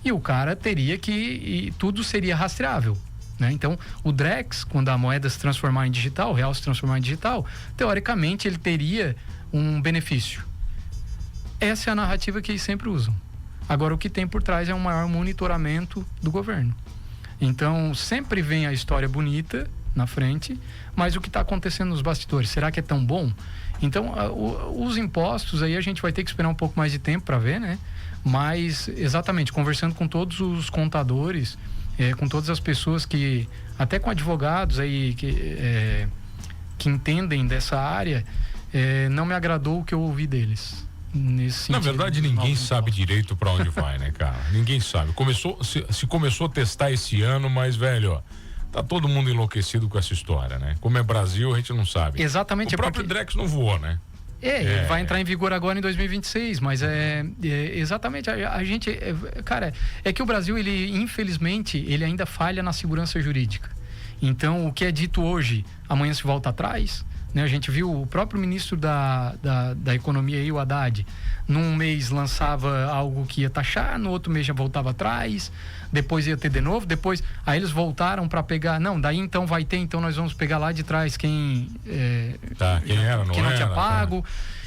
e o cara teria que... E tudo seria rastreável, né? Então, o Drex, quando a moeda se transformar em digital, o real se transformar em digital, teoricamente ele teria um benefício. Essa é a narrativa que eles sempre usam. Agora, o que tem por trás é um maior monitoramento do governo. Então, sempre vem a história bonita na frente, mas o que está acontecendo nos bastidores, será que é tão bom? Então, os impostos aí a gente vai ter que esperar um pouco mais de tempo para ver, né? Mas, exatamente, conversando com todos os contadores, com todas as pessoas que, até com advogados aí que entendem dessa área, não me agradou o que eu ouvi deles. Nesse sentido, na verdade, ninguém sabe direito para onde vai, né, cara? Ninguém sabe. Se começou a testar esse ano, mas, velho, ó, tá todo mundo enlouquecido com essa história, né? Como é Brasil, a gente não sabe. Exatamente. O próprio Drex não voou, né? Ele vai entrar em vigor agora em 2026, mas exatamente, a gente, cara, é que o Brasil, ele, infelizmente, ele ainda falha na segurança jurídica. Então, o que é dito hoje, amanhã se volta atrás, né? A gente viu o próprio ministro da Economia aí, o Haddad, num mês lançava algo que ia taxar, no outro mês já voltava atrás, depois ia ter de novo, aí eles voltaram para pegar, daí então vai ter, então nós vamos pegar lá de trás quem não tinha pago.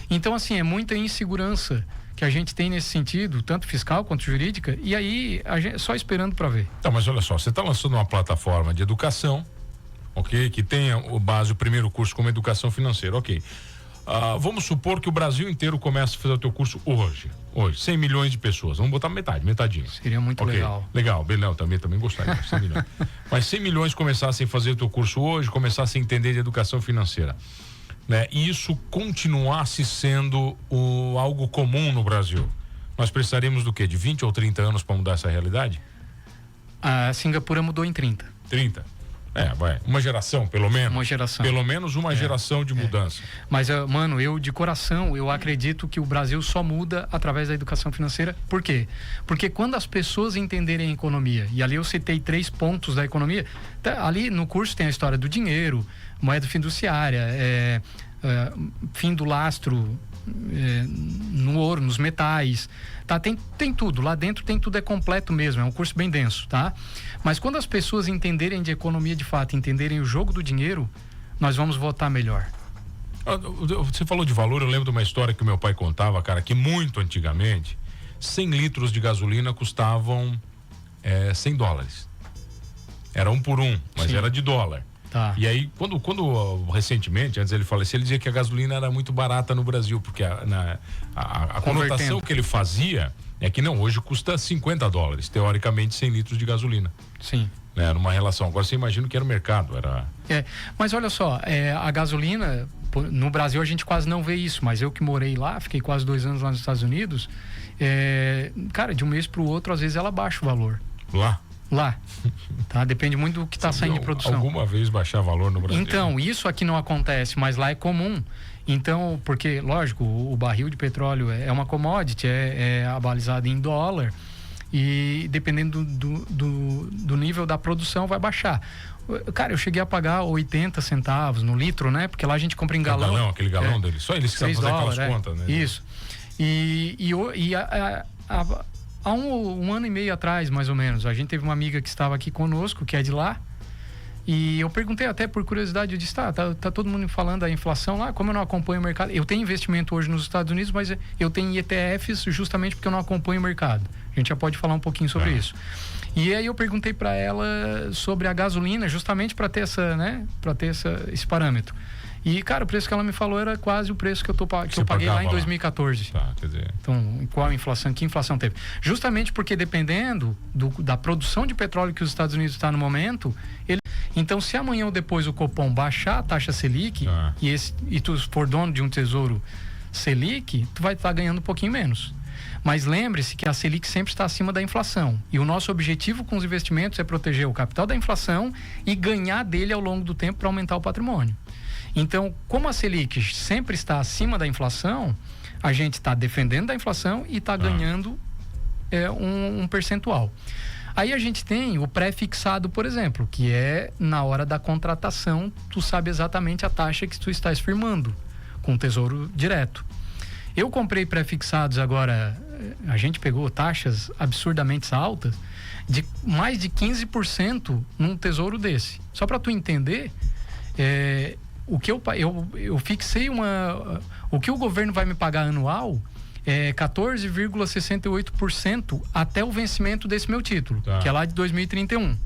Então, assim, é muita insegurança que a gente tem nesse sentido, tanto fiscal quanto jurídica, e aí a gente só esperando para ver. Tá, mas olha só, você está lançando uma plataforma de educação, ok? Que tenha o primeiro curso como educação financeira, ok. Vamos supor que o Brasil inteiro comece a fazer o teu curso hoje, 100 milhões de pessoas, vamos botar metadinha. Seria muito legal. Legal, Belão, também gostaria, 100 milhões. Mas 100 milhões começassem a fazer o teu curso hoje, começassem a entender de educação financeira, né? E isso continuasse sendo algo comum no Brasil, nós precisaríamos do quê? De 20 ou 30 anos para mudar essa realidade? A Singapura mudou em 30. 30? Uma geração, pelo menos. Uma geração. Pelo menos uma geração de mudança. Mas, mano, eu de coração, eu acredito que o Brasil só muda através da educação financeira. Por quê? Porque quando as pessoas entenderem a economia, e ali eu citei 3 pontos da economia, ali no curso tem a história do dinheiro, moeda fiduciária, fim do lastro, no ouro, nos metais, tá? Tem tudo, lá dentro tem tudo, é completo mesmo, é um curso bem denso, tá? Mas quando as pessoas entenderem de economia de fato, entenderem o jogo do dinheiro, nós vamos votar melhor. Você falou de valor, eu lembro de uma história que o meu pai contava, cara, que muito antigamente 100 litros de gasolina custavam $100. Era 1 por 1, mas Sim. era de dólar. Tá. E aí, quando recentemente, antes ele falecer, ele dizia que a gasolina era muito barata no Brasil, porque a conotação que ele fazia é que não, hoje custa $50, teoricamente 100 litros de gasolina. Sim. Numa relação. Agora você imagina que era o mercado, mas olha só, a gasolina, no Brasil a gente quase não vê isso, mas eu que morei lá, fiquei quase 2 anos lá nos Estados Unidos, cara, de um mês para o outro, às vezes ela baixa o valor. Lá, tá? Depende muito do que está saindo de produção. Alguma vez baixar valor no Brasil? Então, isso aqui não acontece, mas lá é comum. Então, porque, lógico, o barril de petróleo é uma commodity, é abalizado em dólar, e dependendo do nível da produção vai baixar. Cara, eu cheguei a pagar 80 centavos no litro, né? Porque lá a gente compra em galão. Aquele galão dele. Só eles que sabem fazer aquelas contas, né? Isso. Há um ano e meio atrás, mais ou menos, a gente teve uma amiga que estava aqui conosco, que é de lá, e eu perguntei até por curiosidade, eu disse, tá todo mundo falando da inflação lá, como eu não acompanho o mercado, eu tenho investimento hoje nos Estados Unidos, mas eu tenho ETFs justamente porque eu não acompanho o mercado. A gente já pode falar um pouquinho sobre isso. E aí eu perguntei para ela sobre a gasolina, justamente para ter esse parâmetro. E, cara, o preço que ela me falou era quase o preço que eu paguei lá em 2014. Tá, quer dizer... Então, qual inflação? Que inflação teve? Justamente porque dependendo da produção de petróleo que os Estados Unidos está no momento, então se amanhã ou depois o Copom baixar a taxa Selic e tu for dono de um tesouro Selic, tu vai estar ganhando um pouquinho menos. Mas lembre-se que a Selic sempre está acima da inflação. E o nosso objetivo com os investimentos é proteger o capital da inflação e ganhar dele ao longo do tempo para aumentar o patrimônio. Então, como a Selic sempre está acima da inflação, a gente está defendendo da inflação e está ganhando um percentual. Aí a gente tem o pré-fixado, por exemplo, que é na hora da contratação, tu sabe exatamente a taxa que tu estás firmando com o Tesouro Direto. Eu comprei pré-fixados agora, a gente pegou taxas absurdamente altas, de mais de 15% num tesouro desse. Só para tu entender, o que eu fixei o que o governo vai me pagar anual é 14,68% até o vencimento desse meu título, que é lá de 2031.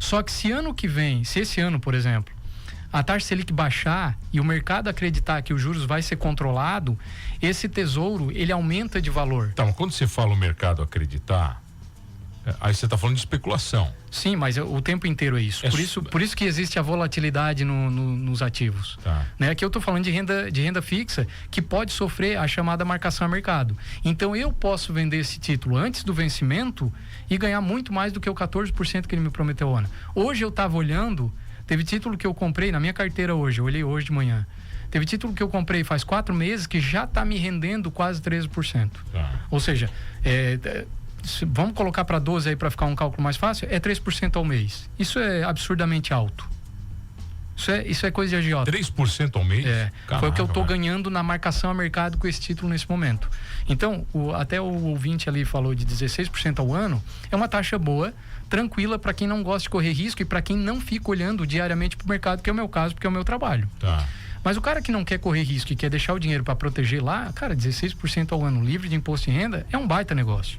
Só que se esse ano, por exemplo, a taxa Selic baixar e o mercado acreditar que os juros vai ser controlado, esse tesouro, ele aumenta de valor. Então, quando você fala o mercado acreditar, aí você está falando de especulação. Sim, mas o tempo inteiro é isso. Por isso que existe a volatilidade nos ativos. Né? Aqui eu estou falando de renda fixa, que pode sofrer a chamada marcação a mercado. Então eu posso vender esse título antes do vencimento e ganhar muito mais do que o 14% que ele me prometeu, Ana. Hoje eu estava olhando, teve título que eu comprei na minha carteira hoje, eu olhei hoje de manhã. Teve título que eu comprei faz 4 meses que já está me rendendo quase 13%. Ou seja, vamos colocar para 12 aí para ficar um cálculo mais fácil, é 3% ao mês. Isso é absurdamente alto. Isso é coisa de agiota. 3% ao mês? Caraca, foi o que eu estou ganhando na marcação a mercado com esse título nesse momento. Então, até o ouvinte ali falou de 16% ao ano, é uma taxa boa, tranquila para quem não gosta de correr risco e para quem não fica olhando diariamente para o mercado, que é o meu caso, porque é o meu trabalho. Mas o cara que não quer correr risco e quer deixar o dinheiro para proteger lá, cara, 16% ao ano livre de imposto de renda é um baita negócio.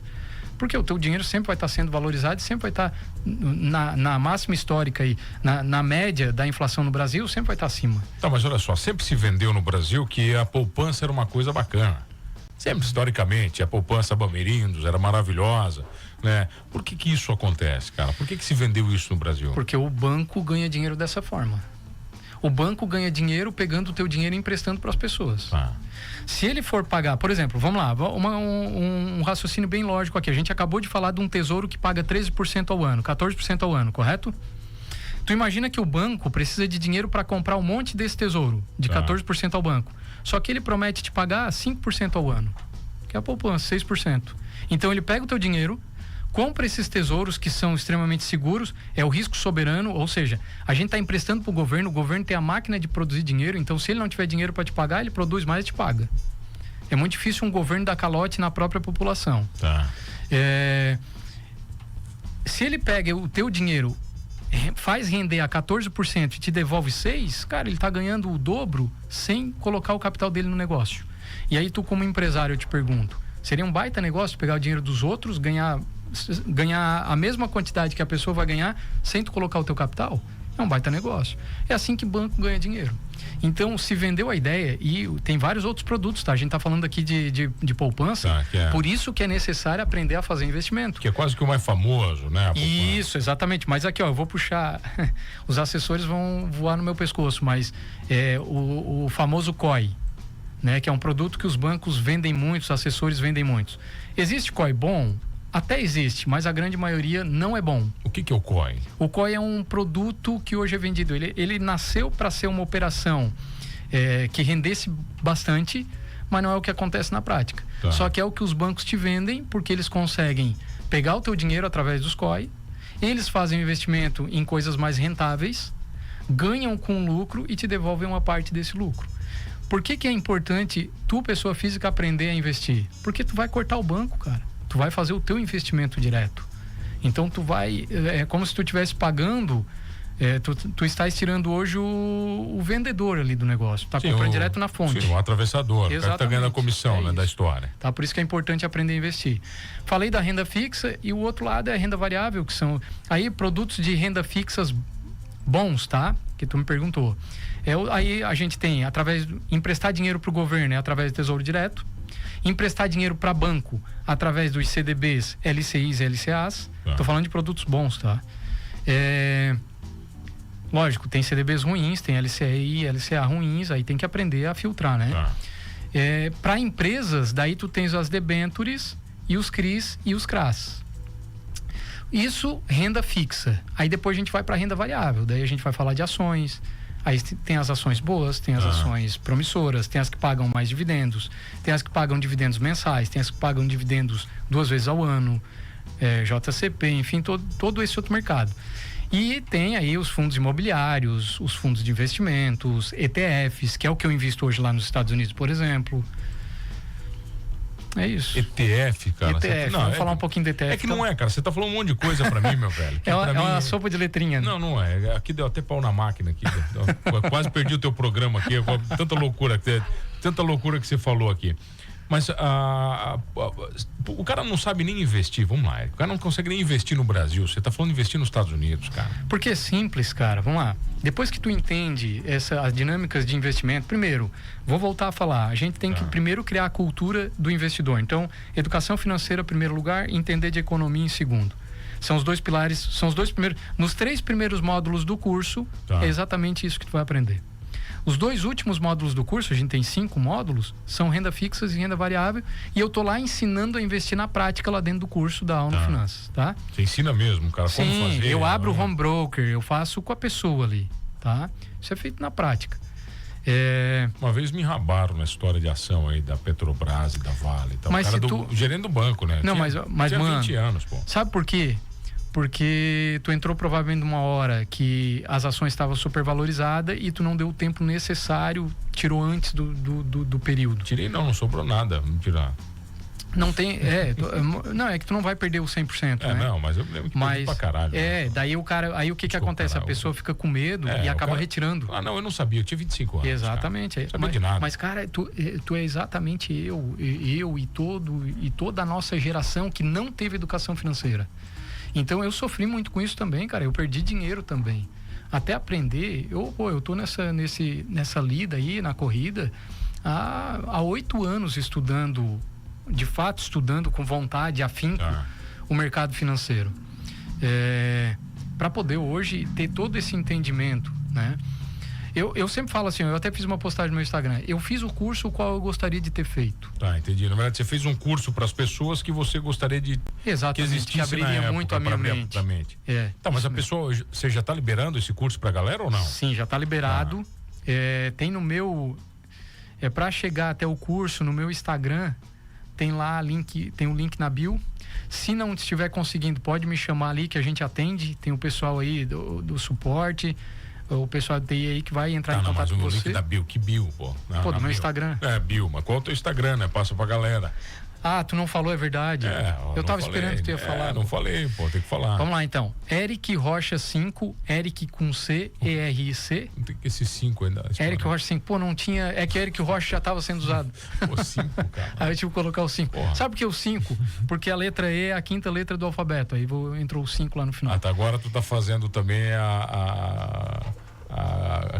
Porque o teu dinheiro sempre vai estar sendo valorizado e sempre vai estar na máxima histórica aí, na média da inflação no Brasil, sempre vai estar acima. Tá, mas olha só, sempre se vendeu no Brasil que a poupança era uma coisa bacana. Sempre, historicamente, a poupança Bamerindos era maravilhosa, né? Por que isso acontece, cara? Por que se vendeu isso no Brasil? Porque o banco ganha dinheiro dessa forma. O banco ganha dinheiro pegando o teu dinheiro e emprestando para as pessoas. Se ele for pagar, por exemplo, vamos lá, um raciocínio bem lógico aqui. A gente acabou de falar de um tesouro que paga 13% ao ano, 14% ao ano, correto? Tu imagina que o banco precisa de dinheiro para comprar um monte desse tesouro, de 14% ao banco. Só que ele promete te pagar 5% ao ano, que é a poupança, 6%. Então ele pega o teu dinheiro, compra esses tesouros que são extremamente seguros, é o risco soberano, ou seja, a gente está emprestando para o governo tem a máquina de produzir dinheiro, então se ele não tiver dinheiro para te pagar, ele produz mais e te paga. É muito difícil um governo dar calote na própria população. Tá. Se ele pega o teu dinheiro, faz render a 14% e te devolve 6%, cara, ele está ganhando o dobro sem colocar o capital dele no negócio. E aí tu, como empresário, eu te pergunto, seria um baita negócio pegar o dinheiro dos outros, ganhar a mesma quantidade que a pessoa vai ganhar sem tu colocar o teu capital? É um baita negócio. É assim que banco ganha dinheiro. Então, se vendeu a ideia, e tem vários outros produtos, tá? A gente tá falando aqui de poupança, por isso que é necessário aprender a fazer investimento. Que é quase que o mais famoso, né? Isso, exatamente. Mas aqui, ó, eu vou puxar, os assessores vão voar no meu pescoço, mas o famoso COI, né? Que é um produto que os bancos vendem muito, os assessores vendem muito. Existe COI bom? Até existe, mas a grande maioria não é bom. O que é o COI? O COI é um produto que hoje é vendido. Ele nasceu para ser uma operação que rendesse bastante, mas não é o que acontece na prática. Tá. Só que é o que os bancos te vendem, porque eles conseguem pegar o teu dinheiro através dos COI, eles fazem um investimento em coisas mais rentáveis, ganham com lucro e te devolvem uma parte desse lucro. Por que é importante tu, pessoa física, aprender a investir? Porque tu vai cortar o banco, cara. Tu vai fazer o teu investimento direto. Então tu vai, é como se tu estivesse pagando, tu estás tirando hoje o vendedor ali do negócio. Tu tá comprando direto na fonte. Sim, o atravessador. O cara tá ganhando a comissão, né, da história. Tá, por isso que é importante aprender a investir. Falei da renda fixa e o outro lado é a renda variável, que são aí produtos de renda fixas bons, tá? Que tu me perguntou. Aí a gente tem, emprestar dinheiro pro governo através do Tesouro Direto. Emprestar dinheiro para banco através dos CDBs, LCIs e LCAs. Tô falando de produtos bons, tá? Lógico, tem CDBs ruins, tem LCI e LCA ruins, aí tem que aprender a filtrar, né? Para empresas, daí tu tens as debentures e os CRIs e os CRAs. Isso, renda fixa. Aí depois a gente vai para renda variável, daí a gente vai falar de ações. Aí tem as ações boas, tem as ações promissoras, tem as que pagam mais dividendos, tem as que pagam dividendos mensais, tem as que pagam dividendos 2 vezes ao ano, JCP, enfim, todo esse outro mercado. E tem aí os fundos imobiliários, os fundos de investimentos, ETFs, que é o que eu invisto hoje lá nos Estados Unidos, por exemplo. É isso. ETF, cara. ETF, vamos falar um pouquinho de ETF. É que não é, cara. Você tá falando um monte de coisa pra mim, meu velho. É uma sopa de letrinha. Né? Não é. Aqui deu até pau na máquina aqui. Eu quase perdi o teu programa aqui. Tanta loucura que você falou aqui. Mas o cara não sabe nem investir, vamos lá. O cara não consegue nem investir no Brasil. Você tá falando de investir nos Estados Unidos, cara. Porque é simples, cara. Vamos lá. Depois que tu entende as dinâmicas de investimento, primeiro, vou voltar a falar, a gente tem que primeiro criar a cultura do investidor. Então, educação financeira em primeiro lugar, entender de economia em segundo. São os dois pilares, são os dois primeiros. Nos 3 primeiros módulos do curso, é exatamente isso que tu vai aprender. Os 2 últimos módulos do curso, a gente tem 5 módulos, são renda fixas e renda variável, e eu tô lá ensinando a investir na prática lá dentro do curso da Uno Finanças, tá? Você ensina mesmo, cara, como fazer? Eu abro o home broker, eu faço com a pessoa ali, tá? Isso é feito na prática. Uma vez me enrabaram na história de ação aí da Petrobras e da Vale e tal. Mas gerente do banco, né? Não, mas tinha mano, 20 anos, pô. Sabe por quê? Porque tu entrou provavelmente numa hora que as ações estavam supervalorizadas e tu não deu o tempo necessário, tirou antes do período. Tirei não sobrou nada, me tirar. Não tem, não, é que tu não vai perder o 100%, né? Não, mas eu lembro que perdi pra caralho. Daí o cara, aí o que acontece? A pessoa fica com medo e acaba retirando. Não, eu não sabia, eu tinha 25 anos. Exatamente. Não sabia de nada. Mas, cara, tu é exatamente eu e toda a nossa geração que não teve educação financeira. Então eu sofri muito com isso também, cara. Eu perdi dinheiro também. Até aprender, eu tô nessa lida aí, na corrida, há 8 anos estudando, de fato estudando com vontade, afinco, o mercado financeiro. Para poder hoje ter todo esse entendimento, né? Eu sempre falo assim, eu até fiz uma postagem no meu Instagram, eu fiz o curso o qual eu gostaria de ter feito. Tá, entendi. Na verdade, você fez um curso para as pessoas que você gostaria de que existisse, que abriria muito a minha mente. Tá, mas a pessoa, você já está liberando esse curso para a galera ou não? Sim, já está liberado. Tem no meu... para chegar até o curso, no meu Instagram, tem lá tem um link na bio. Se não estiver conseguindo, pode me chamar ali que a gente atende. Tem o pessoal aí do suporte, o pessoal do TI aí que vai entrar em contato com você. Mas o link da bio, que bio, pô? Pô, do meu Instagram. Bio, mas qual é o teu Instagram, né? Passa pra galera. Ah, tu não falou, é verdade. Eu tava esperando que tu ia falar. Não falei, pô, tem que falar. Vamos lá, então. Eric Rocha 5, Eric com C, ERIC. Não tem que esse 5 ainda. Eric Rocha 5. Pô, não tinha... É que Eric Rocha já tava sendo usado. Pô, 5, cara. Aí eu tive que colocar o 5. Sabe por que o 5? Porque a letra E é a quinta letra do alfabeto. Aí entrou o 5 lá no final. Tá, agora tu tá fazendo também a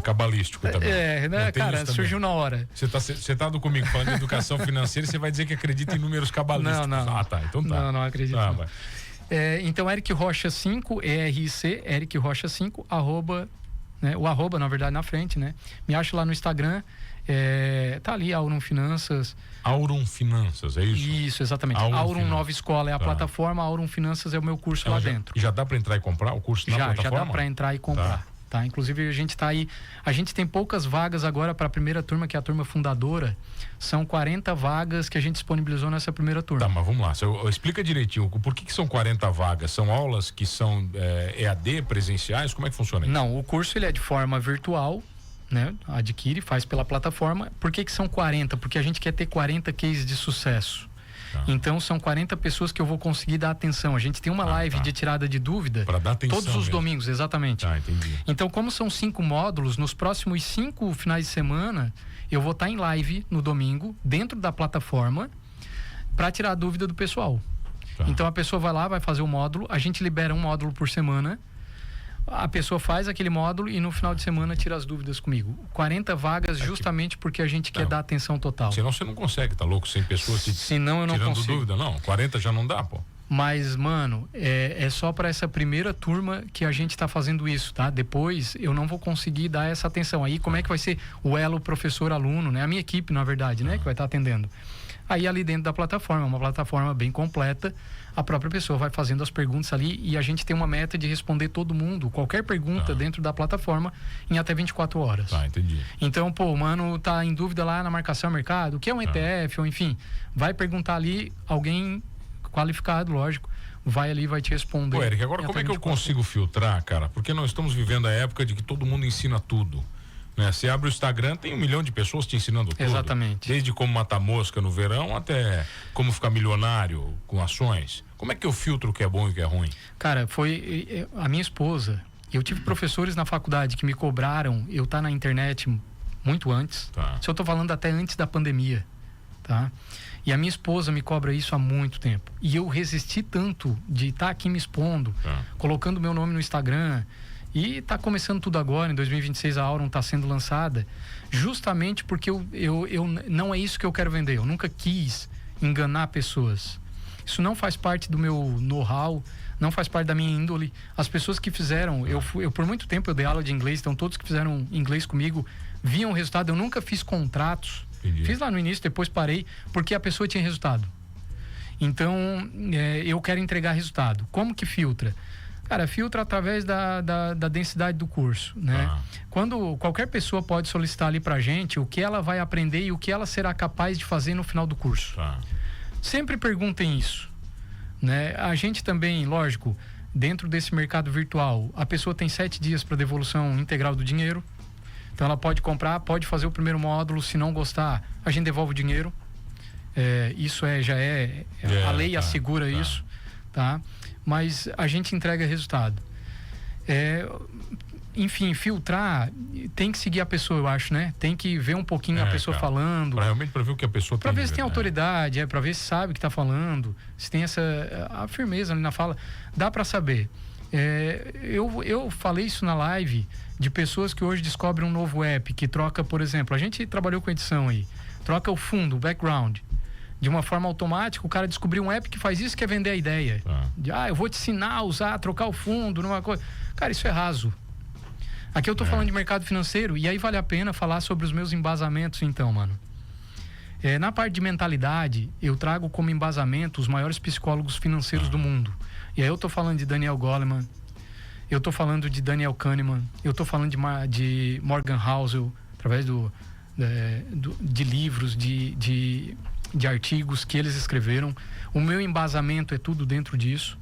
cabalístico também. Né, cara, surgiu na hora. Você tá comigo falando de educação financeira, você vai dizer que acredita em números cabalísticos. Não. Tá, então tá. Não acredito. Então, Eric Rocha 5, ERIC, Eric Rocha 5, arroba, né, o arroba, na verdade, na frente, né? Me acha lá no Instagram, tá ali, Aurum Finanças. Aurum Finanças, é isso? Isso, exatamente. Aurum Nova Escola é a plataforma, Aurum Finanças é o meu curso lá dentro. Já dá para entrar e comprar o curso na plataforma? Já dá para entrar e comprar. Tá? Inclusive a gente tá aí, a gente tem poucas vagas agora para a primeira turma, que é a turma fundadora. São 40 vagas que a gente disponibilizou nessa primeira turma. Tá, mas vamos lá, explica direitinho, por que são 40 vagas? São aulas que são EAD, presenciais? Como é que funciona isso? Não, o curso ele é de forma virtual, né? Adquire, faz pela plataforma. Por que são 40? Porque a gente quer ter 40 cases de sucesso. Então são 40 pessoas que eu vou conseguir dar atenção. A gente tem uma live de tirada de dúvida para dar atenção todos os domingos, exatamente. Entendi. Então, como são 5 módulos, nos próximos 5 finais de semana eu vou estar em live no domingo, dentro da plataforma, para tirar a dúvida do pessoal. Então a pessoa vai lá, vai fazer o módulo, a gente libera um módulo por semana. A pessoa faz aquele módulo e no final de semana tira as dúvidas comigo. 40 vagas justamente porque a gente quer dar atenção total. Senão você não consegue, tá louco? 100 pessoas Senão eu não tirando consigo. Dúvida, não. 40 já não dá, pô. Mas, mano, é só para essa primeira turma que a gente tá fazendo isso, tá? Depois eu não vou conseguir dar essa atenção. Aí como é que vai ser o elo professor-aluno, né? A minha equipe, na verdade, né? Que vai estar atendendo. Aí ali dentro da plataforma, uma plataforma bem completa, a própria pessoa vai fazendo as perguntas ali e a gente tem uma meta de responder todo mundo, qualquer pergunta dentro da plataforma em até 24 horas. Tá, entendi. Então, pô, o mano tá em dúvida lá na marcação ao mercado, o que é um ETF, ou enfim, vai perguntar ali, alguém qualificado, lógico, vai ali, vai te responder. Pô, Eric, agora como é que eu consigo filtrar, cara? Porque nós estamos vivendo a época de que todo mundo ensina tudo. Né? Você abre o Instagram, tem 1 milhão de pessoas te ensinando tudo. Exatamente. Desde como matar mosca no verão até como ficar milionário com ações. Como é que eu filtro o que é bom e o que é ruim? Cara, foi a minha esposa. Eu tive professores na faculdade que me cobraram eu estar na internet muito antes. Se eu tô falando até antes da pandemia, tá? E a minha esposa me cobra isso há muito tempo. E eu resisti tanto de estar aqui me expondo, colocando meu nome no Instagram. E está começando tudo agora, em 2026 a Aurum está sendo lançada, justamente porque eu não é isso que eu quero vender. Eu nunca quis enganar pessoas. Isso não faz parte do meu know-how, não faz parte da minha índole. As pessoas que fizeram, eu por muito tempo eu dei aula de inglês, então todos que fizeram inglês comigo viam o resultado. Eu nunca fiz contratos. Entendi. Fiz lá no início, depois parei, porque a pessoa tinha resultado. Então, eu quero entregar resultado. Como que filtra? Cara, filtra através da densidade do curso, né? Quando qualquer pessoa pode solicitar ali pra gente o que ela vai aprender e o que ela será capaz de fazer no final do curso. Sempre perguntem isso, né? A gente também, lógico, dentro desse mercado virtual, a pessoa tem 7 dias para devolução integral do dinheiro. Então ela pode comprar, pode fazer o primeiro módulo, se não gostar, a gente devolve o dinheiro. Isso a lei assegura isso, tá? Mas a gente entrega resultado. Enfim, filtrar, tem que seguir a pessoa, eu acho, né? Tem que ver um pouquinho a pessoa falando. Realmente para ver o que a pessoa tem. Para ver se tem autoridade, para ver se sabe o que está falando, se tem a firmeza ali na fala. Dá para saber. Eu falei isso na live de pessoas que hoje descobrem um novo app que troca, por exemplo, a gente trabalhou com edição aí, troca o fundo, o background. De uma forma automática, o cara descobriu um app que faz isso, que é vender a ideia. Eu vou te ensinar a usar, trocar o fundo, numa coisa. Cara, isso é raso. Aqui eu tô falando de mercado financeiro, e aí vale a pena falar sobre os meus embasamentos, então, mano. Na parte de mentalidade, eu trago como embasamento os maiores psicólogos financeiros do mundo. E aí eu tô falando de Daniel Goleman, eu tô falando de Daniel Kahneman, eu tô falando de Morgan Housel, através de livros, de de artigos que eles escreveram. O meu embasamento é tudo dentro disso.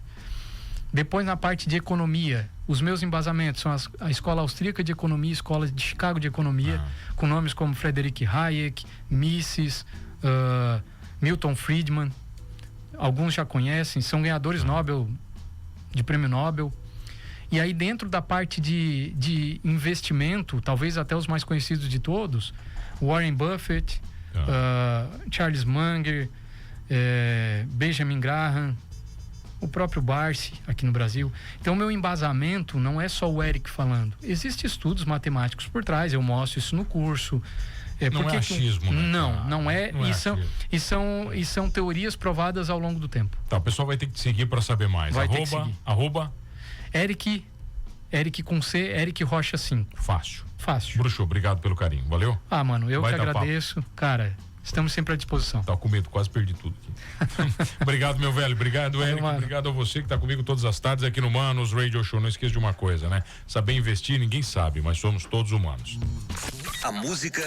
Depois, na parte de economia, os meus embasamentos são a Escola Austríaca de Economia, a Escola de Chicago de Economia, com nomes como Frederick Hayek, Mises, Milton Friedman. Alguns já conhecem, são ganhadores Nobel, de prêmio Nobel. E aí, dentro da parte de investimento, talvez até os mais conhecidos de todos, Warren Buffett, Charles Munger, Benjamin Graham, o próprio Barsi aqui no Brasil. Então, o meu embasamento não é só o Eric falando. Existem estudos matemáticos por trás, eu mostro isso no curso. Não é achismo, né? Não é. E são teorias provadas ao longo do tempo. Tá, o pessoal vai ter que te seguir para saber mais. Arroba Eric com C, Eric Rocha 5. Fácil. Bruxo, obrigado pelo carinho. Valeu? Mano, eu que agradeço. Cara, estamos sempre à disposição. Tá com medo, quase perdi tudo aqui. Obrigado, meu velho. Obrigado, Eric. Obrigado a você que tá comigo todas as tardes aqui no Manos Radio Show. Não esqueça de uma coisa, né? Saber investir, ninguém sabe, mas somos todos humanos. A música